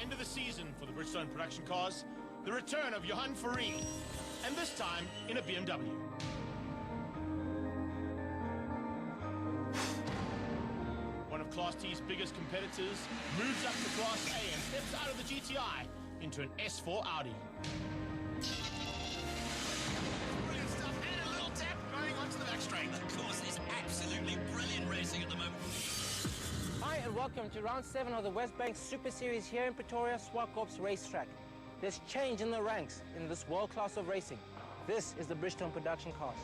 end of the season for the Bridgestone production cars, the return of Johan Farine, and this time in a BMW. One of Class T's biggest competitors moves up to Class A and steps out of the GTI into an S4 Audi. Brilliant stuff, and a little tap going onto the back straight. Of course, it's absolutely brilliant racing at the moment. Hi and welcome to round 7 of the West Bank Super Series here in Pretoria, Zwartkops racetrack. There's change in the ranks in this world class of racing. This is the Bridgestone production cars.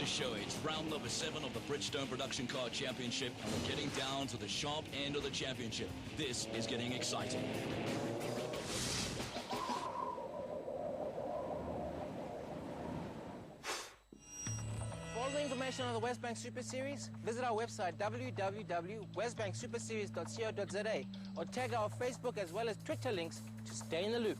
Show. It's round number 7 of the Bridgestone Production Car Championship, and we're getting down to the sharp end of the championship. This is getting exciting. For all the information on the West Bank Super Series, visit our website www.westbanksuperseries.co.za or tag our Facebook as well as Twitter links to stay in the loop.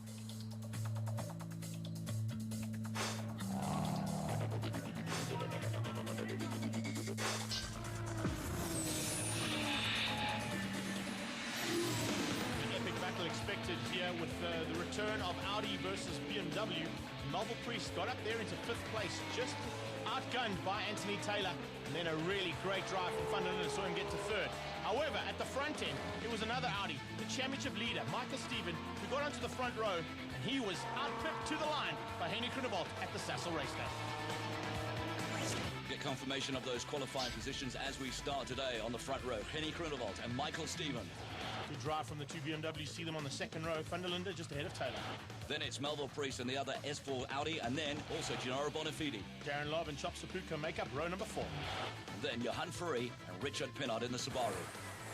Expected here with the return of Audi versus BMW. Melville Priest got up there into 5th place, just outgunned by Anthony Taylor, and then a really great drive from Van der Linde saw him get to 3rd. However, at the front end, it was another Audi, the championship leader, Michael Stephen, who got onto the front row, and he was outpipped to the line by Henny Groenewald at the Sassel race day. Get confirmation of those qualifying positions as we start today on the front row. Henny Groenewald and Michael Stephen. Good drive from the two BMWs, see them on the 2nd row. Van der Linde just ahead of Taylor. Then it's Melville Priest and the other S4 Audi, and then also Gennaro Bonafide. Darren Lobb and Chop Sapuka make up row number 4. Then Johan Farine and Richard Pinnard in the Subaru.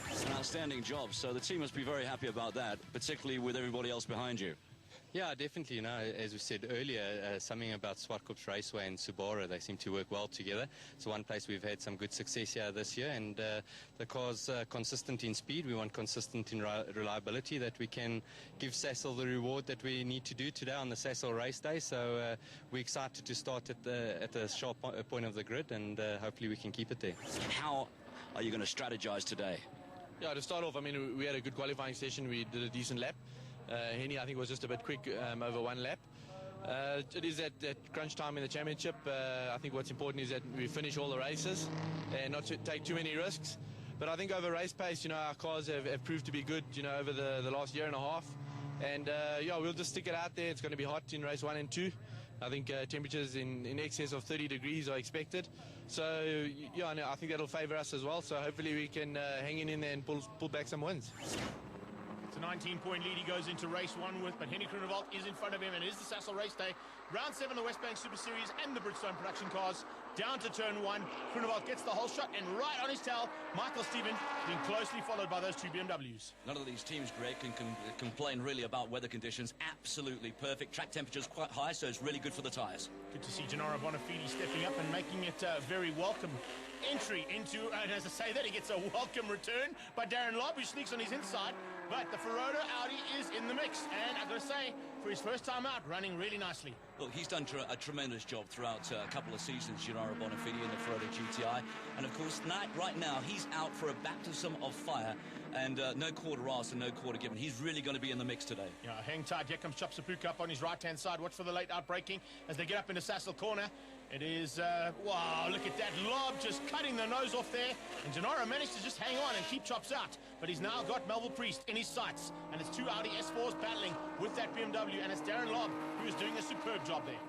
It's an outstanding job, so the team must be very happy about that, particularly with everybody else behind you. Yeah, definitely. You know, as we said earlier, something about Zwartkops Raceway and Subaru, they seem to work well together. It's one place we've had some good success here this year, and the car's consistent in speed. We want consistent in reliability, that we can give Sassel the reward that we need to do today on the Sassel race day. So we're excited to start at the sharp point of the grid, and hopefully we can keep it there. How are you going to strategize today? Yeah, to start off, I mean, we had a good qualifying session. We did a decent lap. Henny, I think, was just a bit quick over one lap. It is at crunch time in the championship. I think what's important is that we finish all the races and not to take too many risks. But I think over race pace, you know, our cars have proved to be good, you know, over the last year and a half. And, yeah, we'll just stick it out there. It's going to be hot in race 1 and 2. I think temperatures in excess of 30 degrees are expected. So, yeah, I think that'll favour us as well. So hopefully we can hang in there and pull back some wins. It's a 19-point lead he goes into race 1 with, but Henny Groenewald is in front of him, and it is the Sassel race day. Round 7 of the West Bank Super Series and the Bridgestone production cars. Down to turn 1. Groenewald gets the whole shot, and right on his tail, Michael Stephen being closely followed by those two BMWs. None of these teams, Greg, can complain really about weather conditions. Absolutely perfect. Track temperature's quite high, so it's really good for the tyres. Good to see Gennaro Bonafide stepping up and making it a very welcome entry into, and as I say that, he gets a welcome return by Darren Lobb, who sneaks on his inside. But the Ferraro Audi is in the mix, and I've got to say, for his first time out, running really nicely. Look, he's done a tremendous job throughout a couple of seasons, Gennaro Bonafide in the Ferrari GTI. And, of course, right now, he's out for a baptism of fire, and no quarter asked and no quarter given. He's really going to be in the mix today. Yeah, hang tight. Here comes Chop Sapuka up on his right-hand side. Watch for the late outbraking as they get up into Sassel corner. It is, wow, look at that lob, just cutting the nose off there. And Gennaro managed to just hang on and keep Chops out. But he's now got Melville Priest in his sights. And it's two Audi S4s battling with that BMW. And it's Darren Lobb who is doing a superb job there.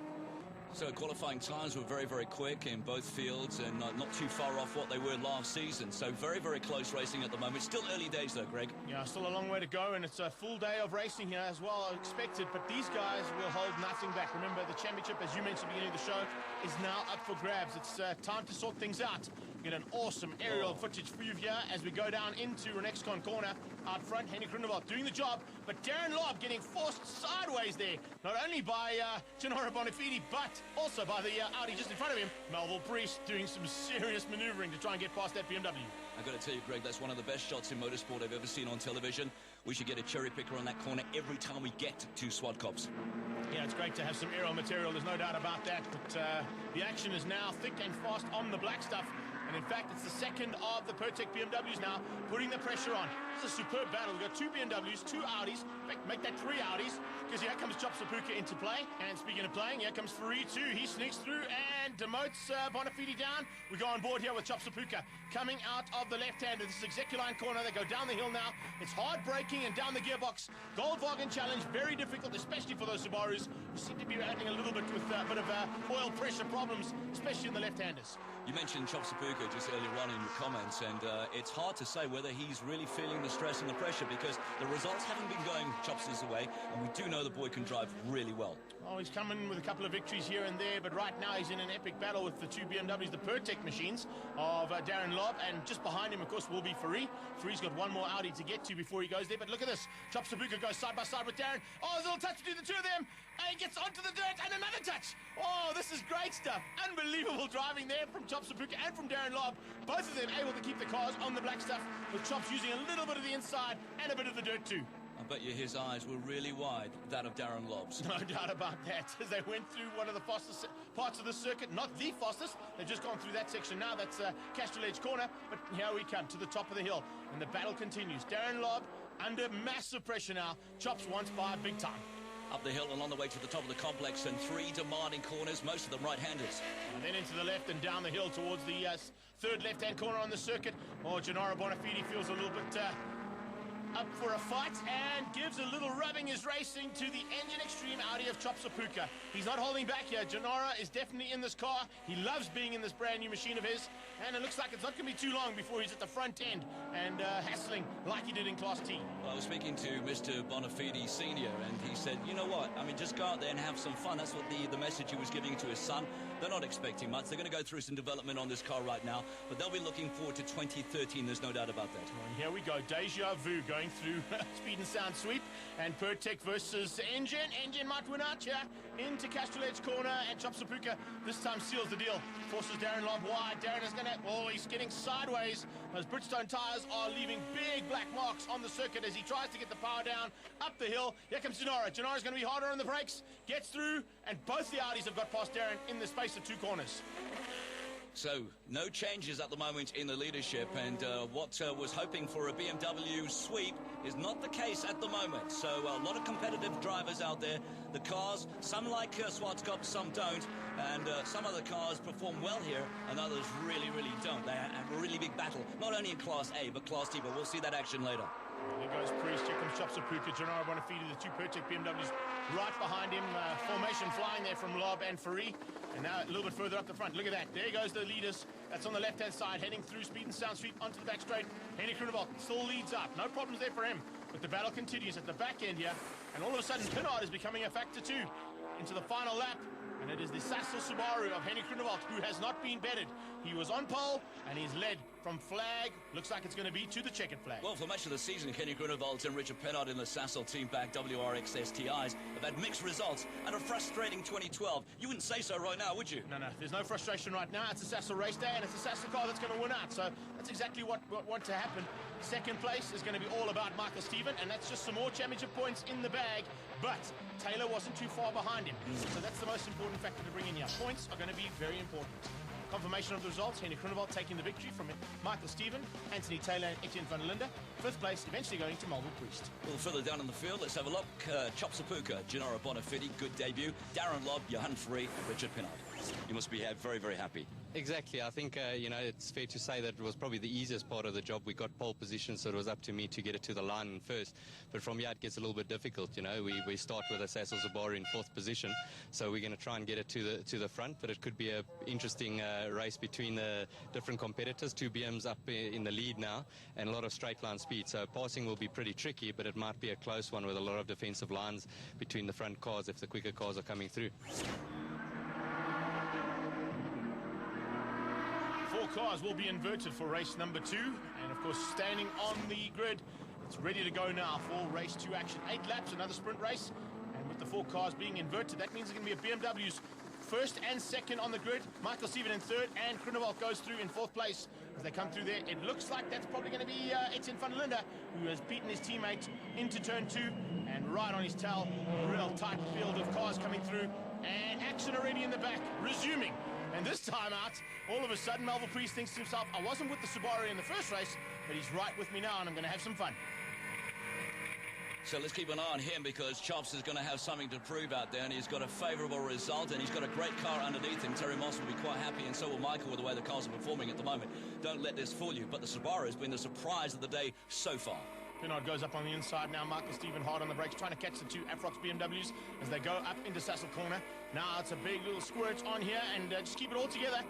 So qualifying times were very, very quick in both fields and not too far off what they were last season. So very, very close racing at the moment. Still early days though, Greg. Yeah, still a long way to go, and it's a full day of racing here as well, expected. But these guys will hold nothing back. Remember, the championship, as you mentioned at the beginning of the show, is now up for grabs. It's time to sort things out Get an awesome aerial footage view here as we go down into Renexcon corner. Out front, Henny Groenewald doing the job, but Darren Lobb getting forced sideways there, not only by Gennaro Bonafide, but also by the Audi just in front of him. Melville Priest doing some serious maneuvering to try and get past that BMW. I've got to tell you, Greg, that's one of the best shots in motorsport I've ever seen on television. We should get a cherry picker on that corner every time we get to Zwartkops. Yeah, it's great to have some aerial material, there's no doubt about that, but the action is now thick and fast on the black stuff. And in fact, it's the second of the Pertec BMWs now putting the pressure on. This is a superb battle. We've got 2 BMWs, 2 Audis. In fact, make that 3 Audis, because here comes Chop Sapuka into play. And speaking of playing, here comes Farid too. He sneaks through and demotes Bonafide down. We go on board here with Chop Sapuka coming out of the left-hander. This is Execuline corner. They go down the hill now. It's hard braking and down the gearbox. Goldwagen challenge, very difficult, especially for those Subarus who seem to be having a little bit with a bit of oil pressure problems, especially in the left-handers. You mentioned Chop Sapuka just earlier on in your comments, and it's hard to say whether he's really feeling the stress and the pressure because the results haven't been going Chop's way, and we do know the boy can drive really well. Oh, he's coming with a couple of victories here and there, but right now he's in an epic battle with the 2 BMWs, the Pertec machines of Darren Lobb, and just behind him, of course, will be Farid. Farid's got one more Audi to get to before he goes there, but look at this. Chop Sapuka goes side by side with Darren. Oh, there's a little touch between the 2 of them. And he gets onto the dirt, and another touch. Oh, this is great stuff. Unbelievable driving there from Chop Sapuka and from Darren Lobb. Both of them able to keep the cars on the black stuff, with Chops using a little bit of the inside and a bit of the dirt too. I bet you his eyes were really wide, that of Darren Lobb's. No doubt about that, as they went through one of the fastest parts of the circuit. Not the fastest, they've just gone through that section now. That's Castrol Edge corner, but here we come to the top of the hill, and the battle continues. Darren Lobb under massive pressure now. Chops wants by big time. Up the hill and on the way to the top of the complex, and 3 demanding corners, most of them right-handers. And then into the left and down the hill towards the third left-hand corner on the circuit. Oh, Gennaro Bonafide feels a little bit up for a fight and gives a little rubbing his racing to the Engine Extreme Audi of Chop Sapuka. He's not holding back here. Gennaro is definitely in this car. He loves being in this brand new machine of his, and it looks like it's not going to be too long before he's at the front end and hassling like he did in Class T. Well, I was speaking to Mr. Bonafide Sr., and he said, you know what, I mean, just go out there and have some fun. That's what the message he was giving to his son. They're not expecting much. They're going to go through some development on this car right now, but they'll be looking forward to 2013. There's no doubt about that. And here we go. Deja vu going through Speed and Sound Sweep, and Pertec versus Engine. Engine might win out here into Castrol Edge corner, and Chop Sapuka this time seals the deal. Forces Darren Lobb wide. Darren is going to, oh, he's getting sideways. Those Bridgestone tyres are leaving big black marks on the circuit as he tries to get the power down up the hill. Here comes Gennaro. Gennaro's going to be harder on the brakes. Gets through, and both the Audis have got past Darren in the space of 2 corners. So, no changes at the moment in the leadership, and what was hoping for a BMW sweep is not the case at the moment. So, a lot of competitive drivers out there. The cars, some like Zwartkops, some don't, and some other cars perform well here, and others really, really don't. They have a really big battle, not only in Class A, but Class T, but we'll see that action later. There goes Priest, here comes Chop Sapuka, Gennaro Bonafide, the 2 Pertec BMWs right behind him. Formation flying there from Lobb and Farid. And now a little bit further up the front. Look at that. There goes the leaders. That's on the left-hand side, heading through Speed and Sound Sweep onto the back straight. Henny Groenewald still leads up. No problems there for him. But the battle continues at the back end here. And all of a sudden, Pinard is becoming a factor too into the final lap. And it is the Sassel Subaru of Henny Groenewald who has not been betted. He was on pole, and he's led from flag, looks like it's going to be to the checkered flag. Well, for much of the season, Henny Groenewald and Richard Pinard in the Sassel team-backed WRX STIs have had mixed results and a frustrating 2012. You wouldn't say so right now, would you? No, there's no frustration right now. It's a Sassel race day, and it's a Sassel car that's going to win out. So that's exactly what wants to happen. Second place is going to be all about Michael Stephen, and that's just some more championship points in the bag. But Taylor wasn't too far behind him. So that's the most important factor to bring in here. Points are going to be very important. Confirmation of the results, Henny Groenewald taking the victory from Michael Stephen, Anthony Taylor and Etienne van der Linde. 5th place, eventually going to Melville Priest. A little further down in the field, let's have a look. Chop Sapuka, Gennaro Bonafide, good debut. Darren Lobb, Johan Farid, Richard Pinard. You must be very, very happy. Exactly. I think, it's fair to say that it was probably the easiest part of the job. We got pole position, so it was up to me to get it to the line first. But from here, it gets a little bit difficult. We start with a Sassel Subaru in 4th position, so we're going to try and get it to the front. But it could be an interesting race between the different competitors. 2 BMs up in the lead now, and a lot of straight line speed. So passing will be pretty tricky, but it might be a close one with a lot of defensive lines between the front cars if the quicker cars are coming through. cars will be inverted for race number 2. And of course, standing on the grid, it's ready to go now for race 2 action. 8 laps, another sprint race. And with the 4 cars being inverted, that means it's going to be a BMW's first and second on the grid. Michael Stephen in third, and Groenewald goes through in 4th place. As they come through there, it looks like that's probably going to be Etienne van der Linde, who has beaten his teammate into turn 2, and right on his tail, a real tight field of cars coming through, and action already in the back, resuming. And this time out, all of a sudden, Melville Priest thinks to himself, I wasn't with the Subaru in the first race, but he's right with me now, and I'm going to have some fun. So let's keep an eye on him, because Chops is going to have something to prove out there, and he's got a favourable result, and he's got a great car underneath him. Terry Moss will be quite happy, and so will Michael, with the way the cars are performing at the moment. Don't let this fool you, but the Subaru has been the surprise of the day so far. Pinard goes up on the inside now. Michael Stephen hard on the brakes, trying to catch the 2 Afrox BMWs as they go up into Sassel Corner. Now it's a big little squirt on here, and just keep it all together.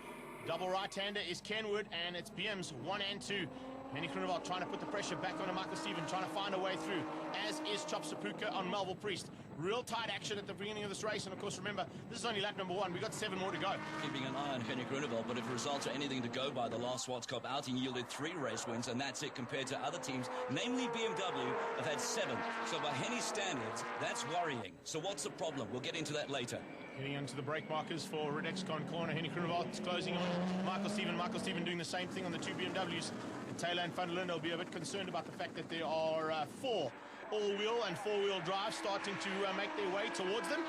Double right-hander is Kenwood, and it's BM's 1 and 2. Henny Groenewald trying to put the pressure back onto Michael Stephen, trying to find a way through, as is Chop Sapuka on Melville Priest. Real tight action at the beginning of this race, and of course, remember, this is only lap number 1. We've got 7 more to go. Keeping an eye on Henny Groenewald, but if results are anything to go by, the last Zwartkops outing yielded 3 race wins, and that's it compared to other teams, namely BMW, have had 7. So by Henny's standards, that's worrying. So what's the problem? We'll get into that later. Heading into the brake markers for Redexcon corner. Henny Groenewald is closing on Michael Stephen. Michael Stephen doing the same thing on the 2 BMWs. And Taylor and Van der Linde will be a bit concerned about the fact that there are 4 all-wheel and 4-wheel drive starting to make their way towards them.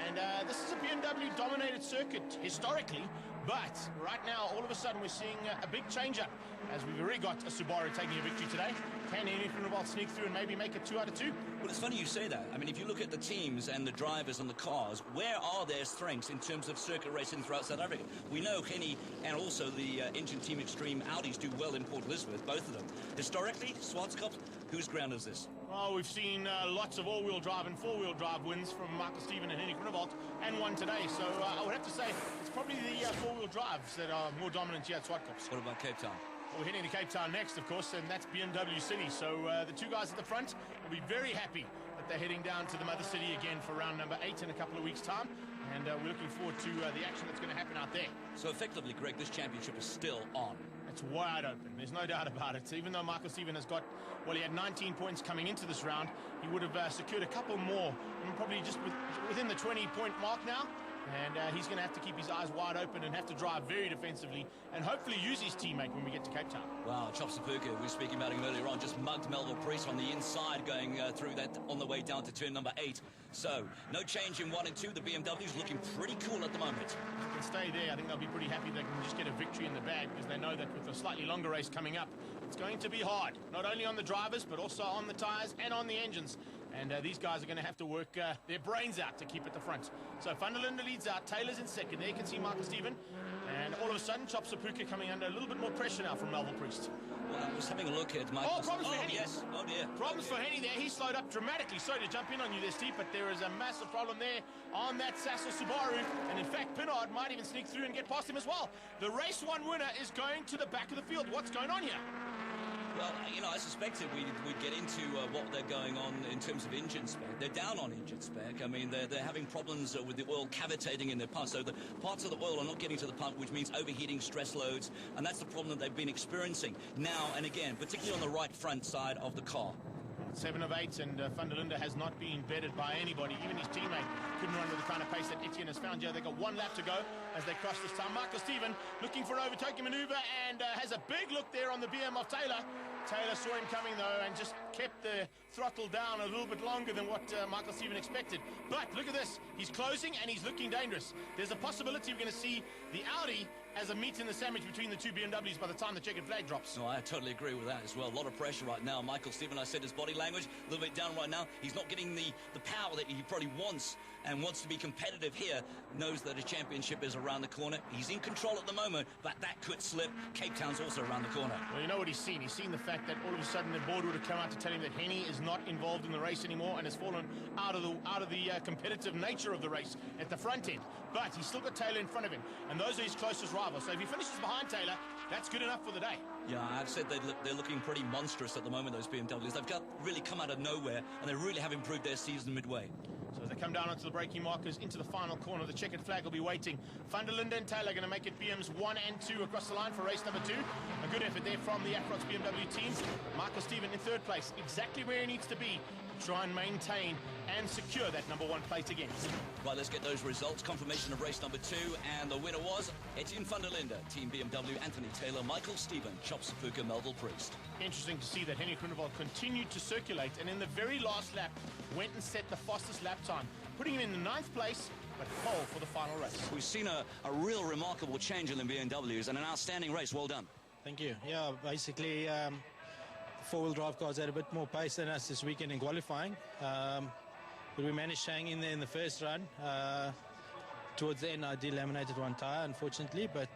And this is a BMW-dominated circuit historically, but right now, all of a sudden, we're seeing a big change-up, as we've already got a Subaru taking a victory today. Can Henny Groenewald sneak through and maybe make it 2 out of 2? Well, it's funny you say that. I mean, if you look at the teams and the drivers and the cars, where are their strengths in terms of circuit racing throughout South Africa? We know Henny and also the Engine Team Extreme Audis do well in Port Elizabeth, both of them. Historically, Zwartkops, whose ground is this? Well, we've seen lots of all-wheel drive and 4-wheel drive wins from Michael Stephen and Henny Groenewald, and one today. So I would have to say it's probably the 4-wheel drives that are more dominant here at Zwartkops. What about Cape Town? Well, we're heading to Cape Town next, of course, and that's BMW City. So the 2 guys at the front will be very happy that they're heading down to the Mother City again for round number 8 in a couple of weeks' time. And we're looking forward to the action that's going to happen out there. So effectively, Greg, this championship is still on. It's wide open. There's no doubt about it. Even though Michael Stephen has got, well, he had 19 points coming into this round, he would have secured a couple more, and probably just within the 20-point mark now. And he's going to have to keep his eyes wide open and have to drive very defensively and hopefully use his teammate when we get to Cape Town. Wow, Chop Sapuka, we were speaking about him earlier on, just mugged Melville Priest on the inside going through that on the way down to turn number 8. So, no change in 1 and 2. The BMW's looking pretty cool at the moment. If they can stay there, I think they'll be pretty happy they can just get a victory in the bag, because they know that with a slightly longer race coming up, it's going to be hard, not only on the drivers, but also on the tyres and on the engines. And these guys are going to have to work their brains out to keep at the front. So Van der Linde leads out, Taylor's in second. There you can see Michael Stephen. And all of a sudden, Chop Sapuka coming under a little bit more pressure now from Melville Priest. Well, I was having a look at Michael. Oh, problems for Henny. Yes. Oh, dear. Problems for Henny there. He slowed up dramatically. Sorry to jump in on you there, Steve, but there is a massive problem there on that Sassel Subaru. And in fact, Pinard might even sneak through and get past him as well. The race 1 winner is going to the back of the field. What's going on here? Well, you know, I suspected we'd get into what they're going on in terms of engine spec. They're down on engine spec. I mean, they're having problems with the oil cavitating in their pumps. So the parts of the oil are not getting to the pump, which means overheating, stress loads, and that's the problem that they've been experiencing now and again, particularly on the right front side of the car. 7 of 8, and Van der Linde has not been bettered by anybody. Even his teammate couldn't run with the kind of pace that Etienne has found here. They've got 1 lap to go as they cross this time. Michael Stephen looking for an overtaking maneuver and has a big look there on the BM of Taylor. Taylor saw him coming, though, and just kept the throttle down a little bit longer than what Michael Stephen expected. But look at this. He's closing, and he's looking dangerous. There's a possibility we're going to see the Audi as a meat in the sandwich between the 2 BMWs by the time the checkered flag drops. No, I totally agree with that as well. A lot of pressure right now. Michael Stephen, I said his body language, a little bit down right now. He's not getting the power that he probably wants and wants to be competitive here. Knows that a championship is around the corner. He's in control at the moment, but that could slip. Cape Town's also around the corner. Well, you know what he's seen? He's seen the fact that all of a sudden the board would have come out to tell him that Henny is not involved in the race anymore and has fallen out of the competitive nature of the race at the front end. But he's still got Taylor in front of him, and those are his closest rivals. So if he finishes behind Taylor, that's good enough for the day. Yeah, I've said they're looking pretty monstrous at the moment, those BMWs. They've really come out of nowhere, and they really have improved their season midway. So as they to come down onto the braking markers into the final corner. The checkered flag will be waiting. Van der Linden and Taylor going to make it BM's 1 and 2 across the line for race number 2. A good effort there from the Afrots BMW team. Michael Stephen in 3rd place, exactly where he needs to be to try and maintain and secure that number 1 place again. Right, let's get those results. Confirmation of race number 2, and the winner was Etienne van der Linde, Team BMW, Anthony Taylor, Michael Stephen, Chop Sapuka, Melville Priest. Interesting to see that Henny Groenewald continued to circulate, and in the very last lap went and set the fastest lap time, putting him in the 9th place, but pole for the final race. We've seen a real remarkable change in the BMWs and an outstanding race. Well done. Thank you. Yeah, basically, four-wheel drive cars had a bit more pace than us this weekend in qualifying. But we managed to hang in there in the first run. Towards the end, I delaminated one tyre, unfortunately, but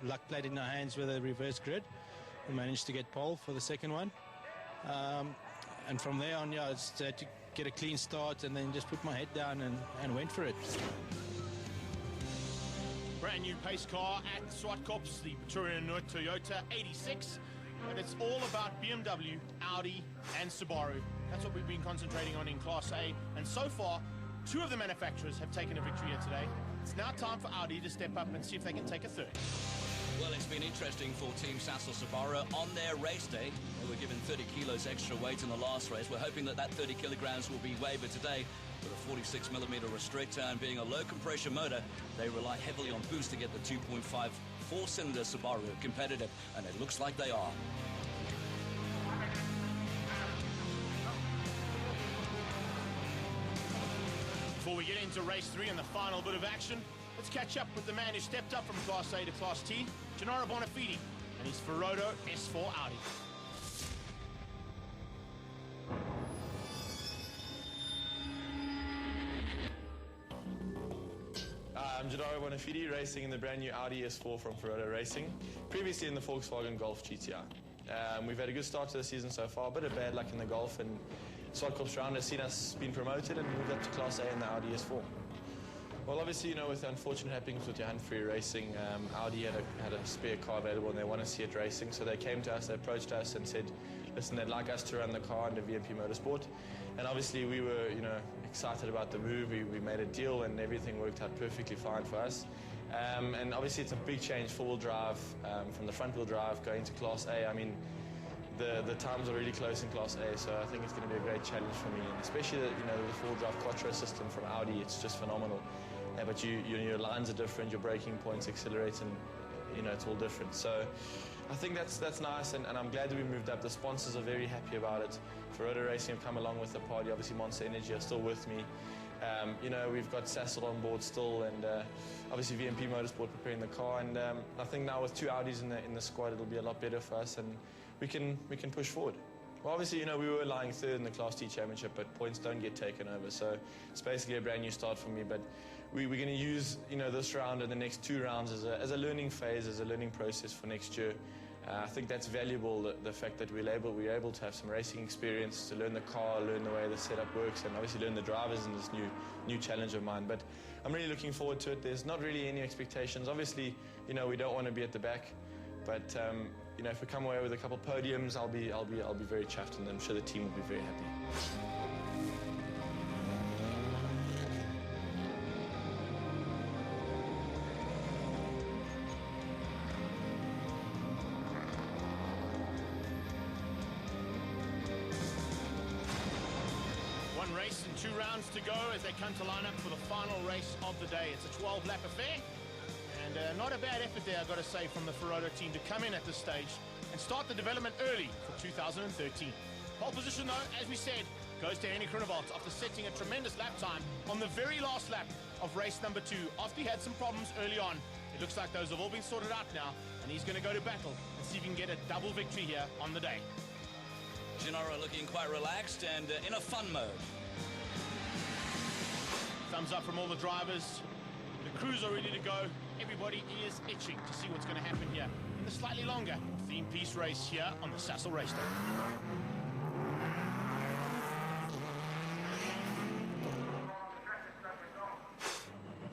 luck played in our hands with a reverse grid. We managed to get pole for the second one. And from there on, yeah, I just had to get a clean start and then just put my head down and went for it. Brand new pace car at Zwartkops, the Toyota 86. But it's all about BMW, Audi, and Subaru. That's what we've been concentrating on in Class A. And so far, 2 of the manufacturers have taken a victory here today. It's now time for Audi to step up and see if they can take a 3rd. Well, it's been interesting for Team Sassel Subaru. On their race day, they were given 30 kilos extra weight in the last race. We're hoping that 30 kilograms will be wavered today. With a 46mm restrictor and being a low compression motor, they rely heavily on boost to get the 2.5 4-cylinder Subaru competitive, and it looks like they are. Before we get into race 3 and the final bit of action, let's catch up with the man who stepped up from Class A to Class T, Gennaro Bonafide, and his Ferrodo S4 Audi. I'm Gennaro Bonafide, racing in the brand new Audi S4 from Ferrodo Racing, previously in the Volkswagen Golf GTI. We've had a good start to the season so far, a bit of bad luck in the Golf, and Zwartkops round has seen us being promoted and moved up to Class A in the Audi S4. Well, obviously, you know, with the unfortunate happenings with Johan Free Racing, Audi had a spare car available and they want to see it racing, so they came to us, they approached us and said, listen, they'd like us to run the car under VMP Motorsport. And obviously we were, you know, excited about the move. We made a deal and everything worked out perfectly fine for us. And obviously it's a big change, four-wheel drive, from the front-wheel drive going to Class A. I mean, the times are really close in Class A, so I think it's going to be a great challenge for me. And especially, you know, the four-wheel drive quattro system from Audi, it's just phenomenal. But your lines are different, your braking points, accelerate, and, you know, it's all different. So I think that's nice, and I'm glad that we moved up. The sponsors are very happy about it. Ferrodo Racing have come along with the party. Obviously, Monster Energy are still with me. You know, we've got Sassel on board still, and obviously VMP Motorsport preparing the car. And I think now with two Audis in the squad, it'll be a lot better for us, and we can push forward. Well, obviously, you know, we were lying third in the Class T Championship, but points don't get taken over. So it's basically a brand new start for me. But we're going to use, you know, this round and the next two rounds as a learning phase, as a learning process for next year. I think that's valuable, the fact that we're able to have some racing experience, to learn the car, learn the way the setup works, and obviously learn the drivers in this new challenge of mine. But I'm really looking forward to it. There's not really any expectations. Obviously, you know, we don't want to be at the back, but you know, if we come away with a couple podiums, I'll be very chuffed, and I'm sure the team will be very happy. One race and 2 rounds to go as they come to line up for the final race of the day. It's a 12-lap affair, and not a bad effort there, I've got to say, from the Ferrodo team to come in at this stage and start the development early for 2013. Pole position, though, as we said, goes to Henny Groenewald after setting a tremendous lap time on the very last lap of race number 2. After he had some problems early on, it looks like those have all been sorted out now, and he's going to go to battle and see if he can get a double victory here on the day. Gennaro looking quite relaxed and in a fun mode. Thumbs up from all the drivers. The crews are ready to go. Everybody is itching to see what's going to happen here in the slightly longer theme piece race here on the Sassel race day.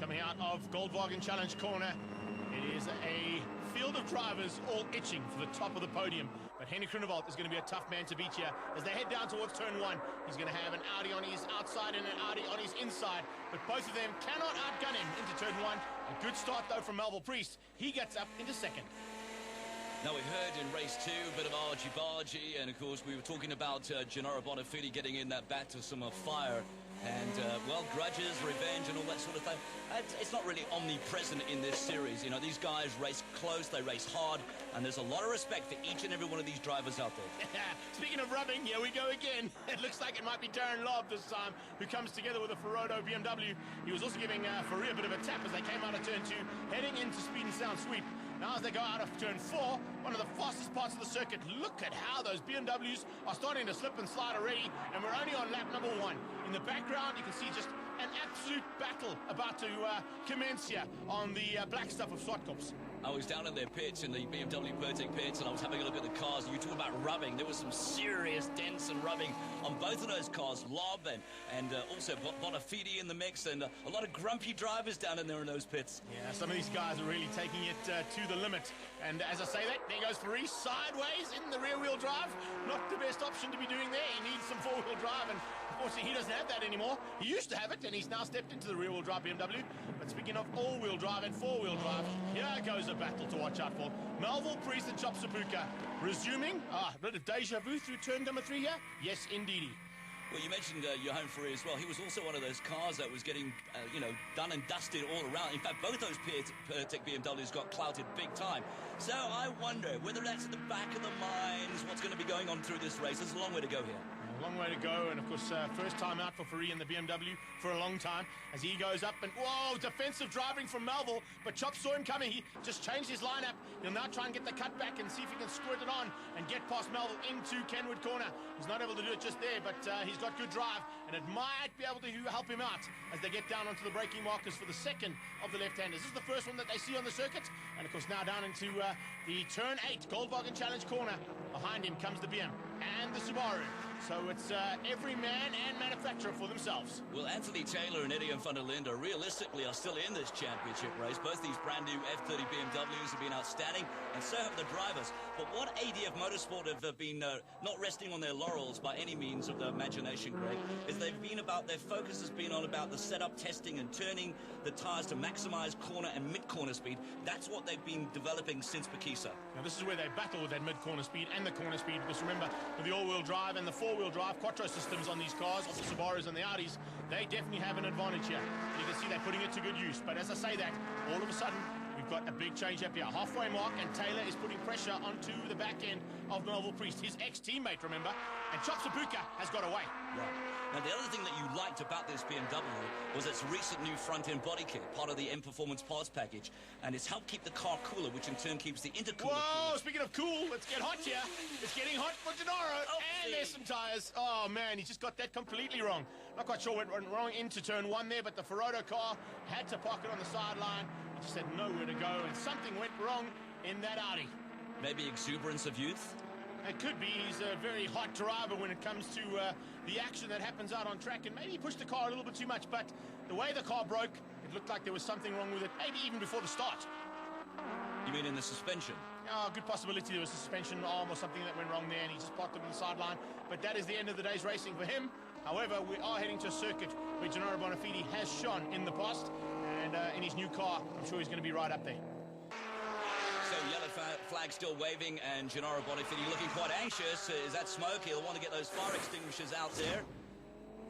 Coming out of Goldwagen Challenge corner, it is a field of drivers all itching for the top of the podium. But Henny Grunewald is going to be a tough man to beat here. As they head down towards turn 1, he's going to have an Audi on his outside and an Audi on his inside. But both of them cannot outgun him into turn 1. A good start, though, from Melville Priest. He gets up into second. Now, we heard in race 2 a bit of argy-bargy, and of course we were talking about Gennaro Bonafide getting in that baptism of fire. And, well, grudges, revenge, and all that sort of thing. It's not really omnipresent in this series. You know, these guys race close, they race hard, and there's a lot of respect for each and every one of these drivers out there. Speaking of rubbing, here we go again. It looks like it might be Darren Lobb this time, who comes together with a Ferrodo BMW. He was also giving Ferrari a bit of a tap as they came out of turn 2, heading into speed and sound sweep. Now as they go out of turn 4, one of the fastest parts of the circuit, look at how those BMWs are starting to slip and slide already, and we're only on lap number 1. In the background, you can see just an absolute battle about to commence here on the black stuff of Zwartkops. I was down in their pits, in the BMW Pertec pits, and I was having a look at the cars. You talk about rubbing. There was some serious dents and rubbing on both of those cars. Lobb and also Bonafide in the mix, and a lot of grumpy drivers down in there in those pits. Yeah, some of these guys are really taking it to the limit. And as I say that, there goes Ferrari sideways in the rear-wheel drive. Not the best option to be doing there. He needs some four-wheel drive, and unfortunately he doesn't have that anymore. He used to have it, and he's now stepped into the rear-wheel drive BMW. But speaking of all-wheel drive and four-wheel drive, here goes a battle to watch out for. Melville Priest and Chop Sapuka resuming. A bit of deja vu through turn number 3 here. Yes, indeedy. Well, you mentioned Johan Ferrari as well. He was also one of those cars that was getting, done and dusted all around. In fact, both those Pertec BMWs got clouted big time. So I wonder whether that's at the back of the minds, what's going to be going on through this race. There's a long way to go here. A long way to go, and of course, first time out for Ferrari in the BMW for a long time as he goes up and, whoa, defensive driving from Melville, but Chop saw him coming. He just changed his lineup. He'll now try and get the cut back and see if he can squirt it on and get past Melville into Kenwood Corner. He's not able to do it just there, but he's got good drive, and it might be able to help him out as they get down onto the braking markers for the second of the left-handers. This is the first one that they see on the circuit, and of course now down into the turn 8 Goldwagen Challenge corner. Behind him comes the BM and the Subaru. So it's every man and manufacturer for themselves. Well, Anthony Taylor and Eddie van der Linde realistically are still in this championship race. Both these brand new F30 BMWs have been outstanding, and so have the drivers. But what ADF Motorsport have been not resting on their laurels by any means of the imagination, Greg, is their focus has been on about the setup, testing, and turning the tyres to maximize corner and mid-corner speed. That's what they've been developing since Pakisa. Now, this is where they battle with that mid-corner speed and the corner speed, because remember, with the all-wheel drive and the four-wheel drive quattro systems on these cars, of the Subarus and the Audis, they definitely have an advantage here. You can see they're putting it to good use. But as I say that, all of a sudden, we've got a big change up here. Halfway mark, and Taylor is putting pressure onto the back end of Melville Priest, his ex-teammate, remember, and Chop Sapuka has got away. Right. Now, the other thing that you liked about this BMW was its recent new front-end body kit, part of the M Performance parts package, and it's helped keep the car cooler, which in turn keeps the intercooler cooler. Speaking of cool, let's get hot here. It's getting hot for Gennaro, and there's some tyres. Oh, man, he just got that completely wrong. Not quite sure what went wrong into turn 1 there, but the Ferrodo car had to park it on the sideline. He just had nowhere to go, and something went wrong in that Audi. Maybe exuberance of youth? It could be. He's a very hot driver when it comes to the action that happens out on track, and maybe he pushed the car a little bit too much, but the way the car broke, it looked like there was something wrong with it, maybe even before the start. You mean in the suspension? Oh, good possibility there was a suspension arm or something that went wrong there, and he just parked it on the sideline. But that is the end of the day's racing for him. However, we are heading to a circuit where Gennaro Bonafide has shone in the past, and in his new car, I'm sure he's going to be right up there. So yellow flag still waving, and Gennaro Bonafide looking quite anxious. Is that smoke? He'll want to get those fire extinguishers out there.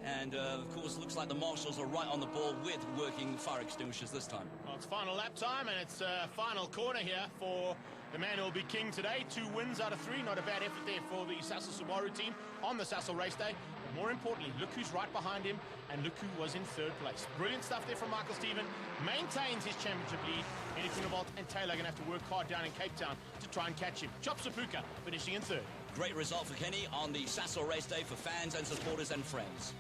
And, of course, looks like the marshals are right on the ball with working fire extinguishers this time. Well, it's final lap time, and it's final corner here for the man who will be king today. 2 wins out of 3. Not a bad effort there for the Sassel Subaru team on the Sassel race day. But more importantly, look who's right behind him, and look who was in 3rd place. Brilliant stuff there from Michael Stephen. Maintains his championship lead. Henny Grunewald and Taylor are going to have to work hard down in Cape Town to try and catch him. Chop Sapuka finishing in 3rd. Great result for Kenny on the Sassel race day for fans and supporters and friends.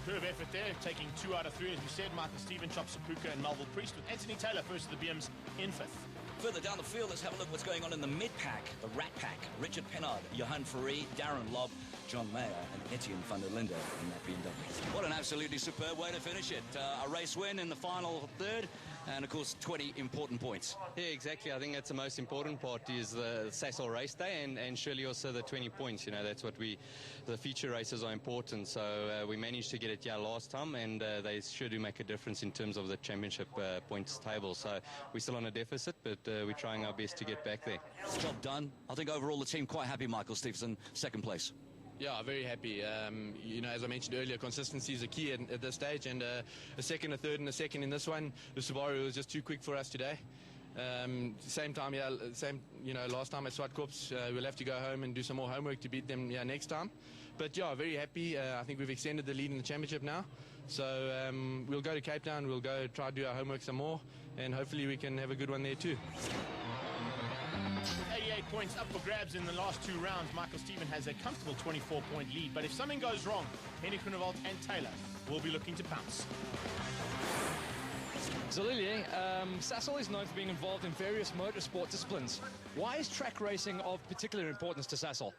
Superb effort there, taking 2 out of 3, as we said. Michael Stephen, Chop Sapuka, and Melville Priest, with Anthony Taylor first of the BMs in 5th. Further down the field, let's have a look what's going on in the mid-pack, the Rat Pack. Richard Pennard, Johan Ferrari, Darren Lobb, John Mayer, and Etienne van der Linde in that BMW. What an absolutely superb way to finish it. A race win in the final 3rd, and, of course, 20 important points. Yeah, exactly. I think that's the most important part is the Sasol race day and surely also the 20 points. You know, that's what the feature races are important. So we managed to get it last time, and they sure do make a difference in terms of the championship points table. So we're still on a deficit, but we're trying our best to get back there. Job done. I think overall the team quite happy, Michael Stevenson, second place. Yeah, very happy. You know, as I mentioned earlier, consistency is a key at this stage, and a second, a third, and a second in this one. The Subaru was just too quick for us today. Same time, you know, last time at Zwartkops, we'll have to go home and do some more homework to beat them next time. But yeah, very happy. I think we've extended the lead in the championship now. So we'll go to Cape Town, we'll go try to do our homework some more, and hopefully we can have a good one there too. 88 points up for grabs in the last 2 rounds. Michael Steven has a comfortable 24-point lead, but if something goes wrong, Henny Groenewald and Taylor will be looking to pounce. Zalili, Sasol is known for being involved in various motorsport disciplines. Why is track racing of particular importance to Sasol?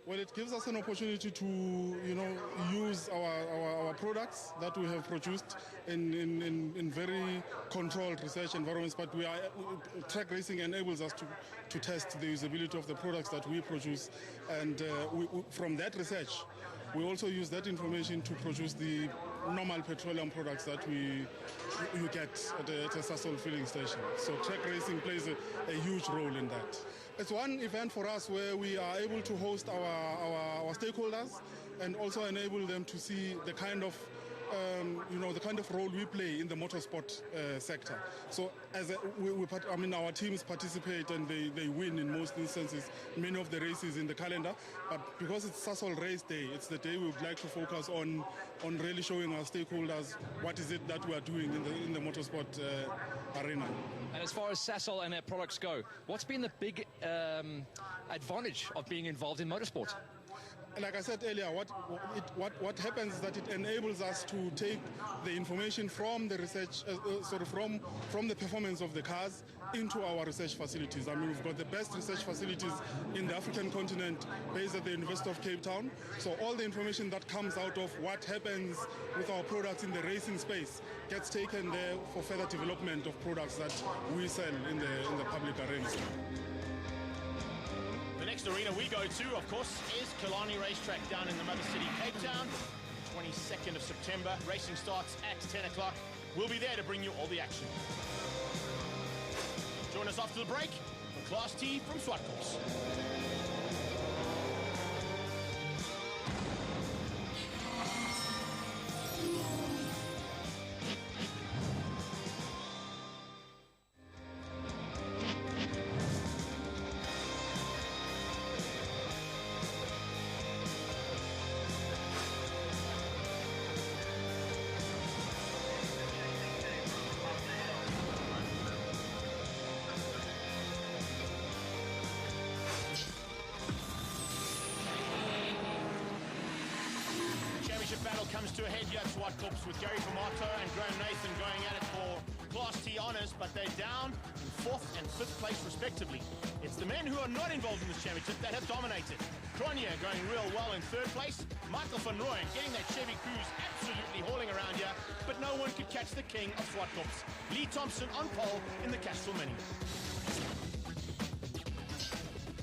Well, it gives us an opportunity to, you know, use our products that we have produced in very controlled research environments. But track racing enables us to test the usability of the products that we produce, and from that research, we also use that information to produce the normal petroleum products that you get at a Sasol filling station. So track racing plays a huge role in that. It's one event for us where we are able to host our stakeholders and also enable them to see the kind of the kind of role we play in the motorsport sector. So our teams participate and they win in most instances, many of the races in the calendar. But because it's Sasol Race Day, it's the day we would like to focus on really showing our stakeholders what is it that we are doing in the motorsport arena. And as far as Sasol and their products go, what's been the big advantage of being involved in motorsport? Like I said earlier, what happens is that it enables us to take the information from the research, from the performance of the cars into our research facilities. I mean, we've got the best research facilities in the African continent based at the University of Cape Town. So all the information that comes out of what happens with our products in the racing space gets taken there for further development of products that we sell in the public arena. The next arena we go to, of course, is Killarney Racetrack down in the mother city, Cape Town. 22nd of September. Racing starts at 10 o'clock. We'll be there to bring you all the action. Join us after the break for Class T from Zwartkops. Battle comes to a head here at Zwartkops with Gary Formato and Graham Nathan going at it for Class T honours, but they're down in 4th and 5th place respectively. It's the men who are not involved in this championship that have dominated. Cronje going real well in 3rd place. Michael van Rooyen getting that Chevy Cruise absolutely hauling around here, but no one could catch the king of Zwartkops. Lee Thompson on pole in the Castrol Mini.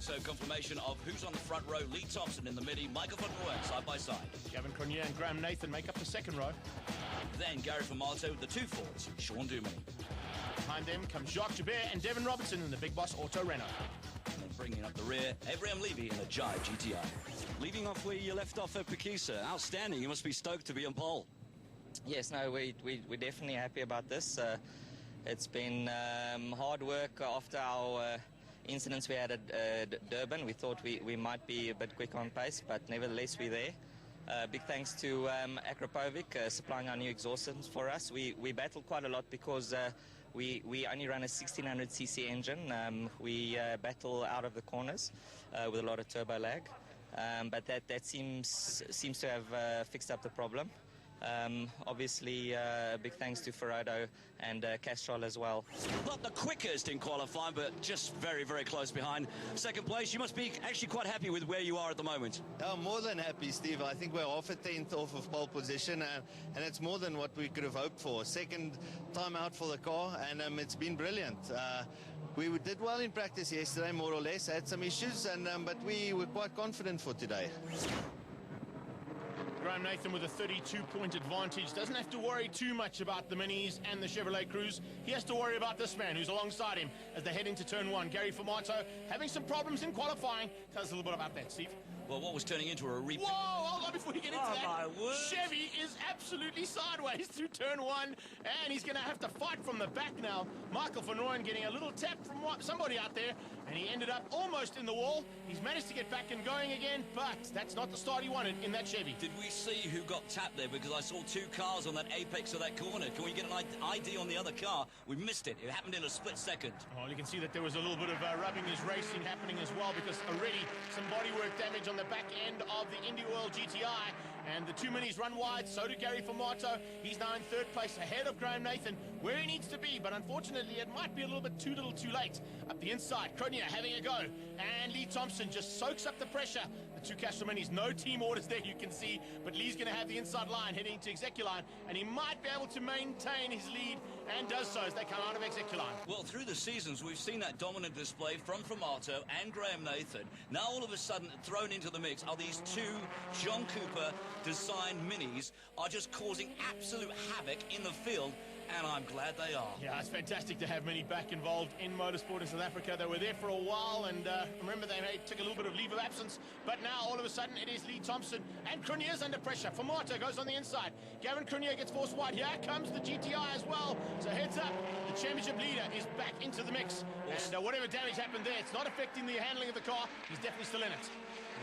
So confirmation of who's on the front row. Lee Thompson in the Mini, Michael van Rooyen side by side. Gavin Cronje and Graham Nathan make up the 2nd row. Then Gary Formato, the 2 forwards, Sean Duminy. Behind them comes Jacques Joubert and Devin Robertson in the Big Boss Auto Renault. And then bringing up the rear, Abraham Levy in the Jai GTI. Leaving off where you left off at Pekisa, outstanding. You must be stoked to be on pole. Yes, no, we're definitely happy about this. It's been hard work after our incidents we had at Durban. We thought we might be a bit quick on pace, but nevertheless we're there. Big thanks to Akrapovic supplying our new exhaust systems for us. We battled quite a lot because we only run a 1600cc engine. We battle out of the corners with a lot of turbo lag, but that seems to have fixed up the problem. Obviously, big thanks to Ferrado and Castrol as well. Not the quickest in qualifying, but just very, very close behind. Second place, you must be actually quite happy with where you are at the moment. Oh, more than happy, Steve. I think we're half a tenth off of pole position, and it's more than what we could have hoped for. Second time out for the car, and it's been brilliant. We did well in practice yesterday, more or less. Had some issues, but we were quite confident for today. Graham Nathan with a 32-point advantage. Doesn't have to worry too much about the Minis and the Chevrolet Cruze. He has to worry about this man who's alongside him as they head into turn one. Gary Formato having some problems in qualifying. Tell us a little bit about that, Steve. Well, what was turning into a repeat? Whoa, hold on before you get into that. My word. Chevy is absolutely sideways through turn one, and he's going to have to fight from the back now. Michael van Rooyen getting a little tap from somebody out there, and he ended up almost in the wall. He's managed to get back and going again, but that's not the start he wanted in that Chevy. Did we see who got tapped there? Because I saw two cars on that apex of that corner. Can we get an ID on the other car? We missed it. It happened in a split second. Well, you can see that there was a little bit of rubbing his racing happening as well, because already some bodywork damage on the back end of the Indy Oil GTI, and the two Minis run wide. So did Gary Formato. He's now in third place ahead of Graham Nathan, where he needs to be, but unfortunately it might be a little bit too little too late. Up the inside, Cronier having a go, and Lee Thompson just soaks up the pressure. The two Castrol Minis, no team orders there, you can see, but Lee's going to have the inside line heading to Execuline, and he might be able to maintain his lead, and does so as they come out of Execuline. Well, through the seasons, we've seen that dominant display from Formato and Graham Nathan. Now, all of a sudden, thrown into the mix are these two John Cooper designed Minis are just causing absolute havoc in the field, and I'm glad they are. Yeah, it's fantastic to have Mini back involved in motorsport in South Africa. They were there for a while, and remember they took a little bit of leave of absence, but now all of a sudden it is Lee Thompson, and Cronier's under pressure. Formato goes on the inside. Gavin Cronier gets forced wide. Here comes the GTI as well. So heads up, the championship leader is back into the mix, and whatever damage happened there, it's not affecting the handling of the car. He's definitely still in it.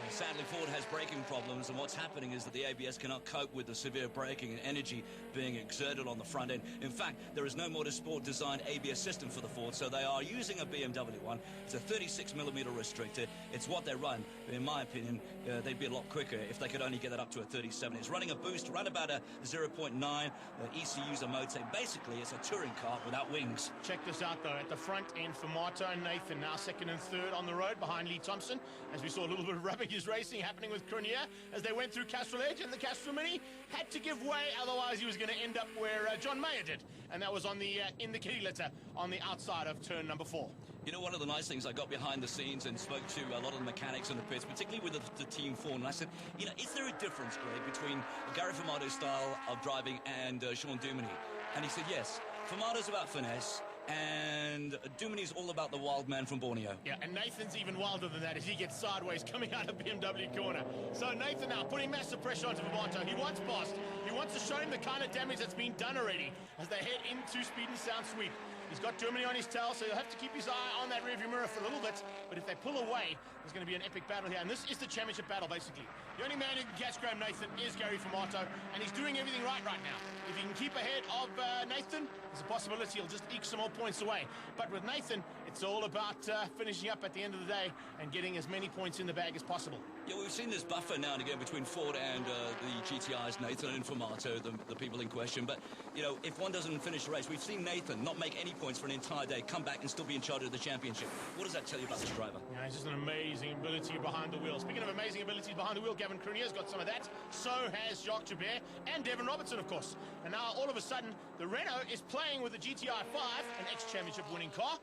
Yeah, sadly, Ford has braking problems, and what's happening is that the ABS cannot cope with the severe braking and energy being exerted on the front end. In fact, there is no motorsport-designed ABS system for the Ford, so they are using a BMW one. It's a 36mm restrictor. It's what they run. In my opinion, they'd be a lot quicker if they could only get that up to a 37. It's running a boost, run about a 0.9 ECU's a motor. Basically, it's a touring car without wings. Check this out, though. At the front end, Formato and Nathan now second and third on the road behind Lee Thompson, as we saw a little bit of rubbing his racing happening with Cronier as they went through Castrol Edge, and the Castrol Mini had to give way, otherwise he was going to end up where John Mayer did, and that was on the in the kitty litter on the outside of turn number 4. You know, one of the nice things, I got behind the scenes and spoke to a lot of the mechanics in the pits, particularly with the Team 4, and I said, you know, is there a difference, Greg, between Gary Formato's style of driving and Sean Duminy? And he said, yes. Formato's about finesse, and Dumini's all about the wild man from Borneo. Yeah, and Nathan's even wilder than that as he gets sideways coming out of BMW corner. So Nathan now putting massive pressure onto Formato. He wants past. He wants to show him the kind of damage that's been done already as they head into speed and sound sweep. He's got Duminy on his tail, so he'll have to keep his eye on that rearview mirror for a little bit. But if they pull away, there's going to be an epic battle here. And this is the championship battle, basically. The only man who can catch Graham Nathan is Gary Formato, and he's doing everything right now. If he can keep ahead of Nathan, there's a possibility he'll just eke some more points away. But with Nathan, it's all about finishing up at the end of the day and getting as many points in the bag as possible. Yeah, we've seen this buffer now and again between Ford and the GTIs, Nathan and Formato, the people in question. But, you know, if one doesn't finish the race, we've seen Nathan not make any points for an entire day, come back and still be in charge of the championship. What does that tell you about this driver? Yeah, he's just an amazing ability behind the wheel. Speaking of amazing abilities behind the wheel, Gavin Cronier's got some of that. So has Jacques Joubert and Devin Robertson, of course. And now, all of a sudden, the Renault is playing with the GTI 5, an ex-championship winning car,